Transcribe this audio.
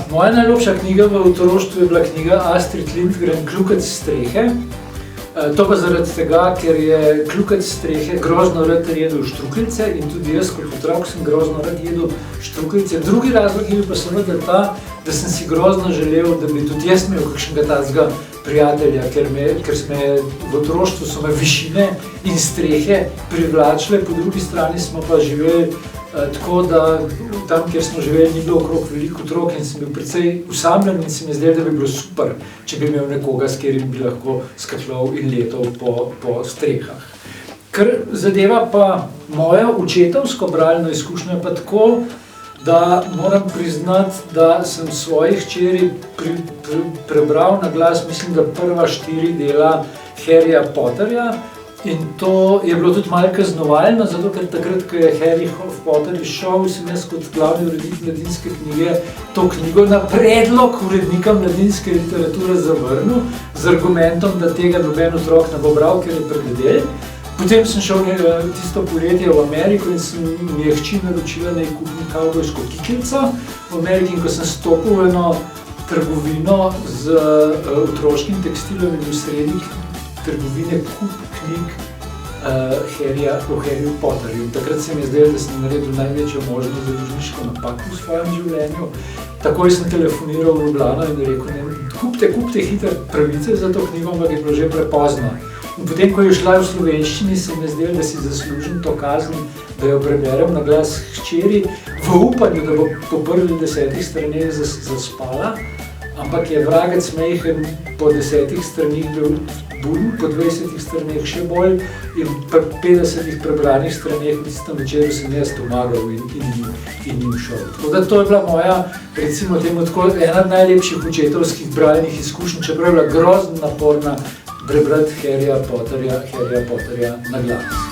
Moja najljubša knjiga v otroštvu je bila knjiga Astrid Lindgren Kljukec strehe. To pa zaradi tega, ker je kljukec strehe grozno rad jedel štrukljice in tudi jaz kot otrok sem grozno rad jedel štrukljice. Drugi razlog je bil pa seveda ta, da sem si grozno želel, da bi tudi jaz imel kakšnega takega prijatelja, ker v otroštvu so me višine in strehe privlačile, po drugi strani smo pa živeli tako, da tam, kjer smo živeli, ni bilo okrog veliko otrok in sem bil precej usamljen in se mi zdelo, da bi bilo super, če bi imel nekoga, s katerim bi lahko skakljal in letal po strehah. Kar zadeva pa mojo očetovsko bralno izkušnjo je pa tako, da moram priznati, da sem svojih hčeri prebral na glas, mislim, da prva 4 dela Harryja Potterja. In to je bilo tudi malo kaznovalno, zato ker takrat, ko je Harry Potter izšel, sem jaz kot glavni urednik Mladinske knjige to knjigo na predlog urednika Mladinske literature zavrnil z argumentom, da tega noben otrok ne bo bral, ker je prevedel. Potem sem šel tisto poletje v Ameriko in mi je hči naročila, da je kupim kavbojsko kikilico v Ameriki, in ko sem stopil v eno trgovino z otroškim tekstilom in v sredi trgovine kup knjig o Harryju Potterju. Takrat se mi je zdelo, da sem naredil največjo možno založniško napako v svojem življenju. Takoj sem telefoniral v Ljubljano in rekel, kupite hitro pravice za to knjigo, ampak je bilo že prepozno. In potem, ko je šla v slovenščini, se mi je zdelo, da si zaslužim to kazen, da jo preberem na glas hčeri, v upanju, da bo po prvih 10 straneh zaspala, ampak je Vragec mejhen po 10 stranih bil buden, po 20 straneh še bolj in po 50 prebranih straneh v tistem večeru sem jaz pomagal in njim šel. Tako da to je bila moja, recimo temu tako, ena najlepših očetovskih bralnih izkušenj, čeprav je bila grozno naporna prebrati Harryja Potterja na glas.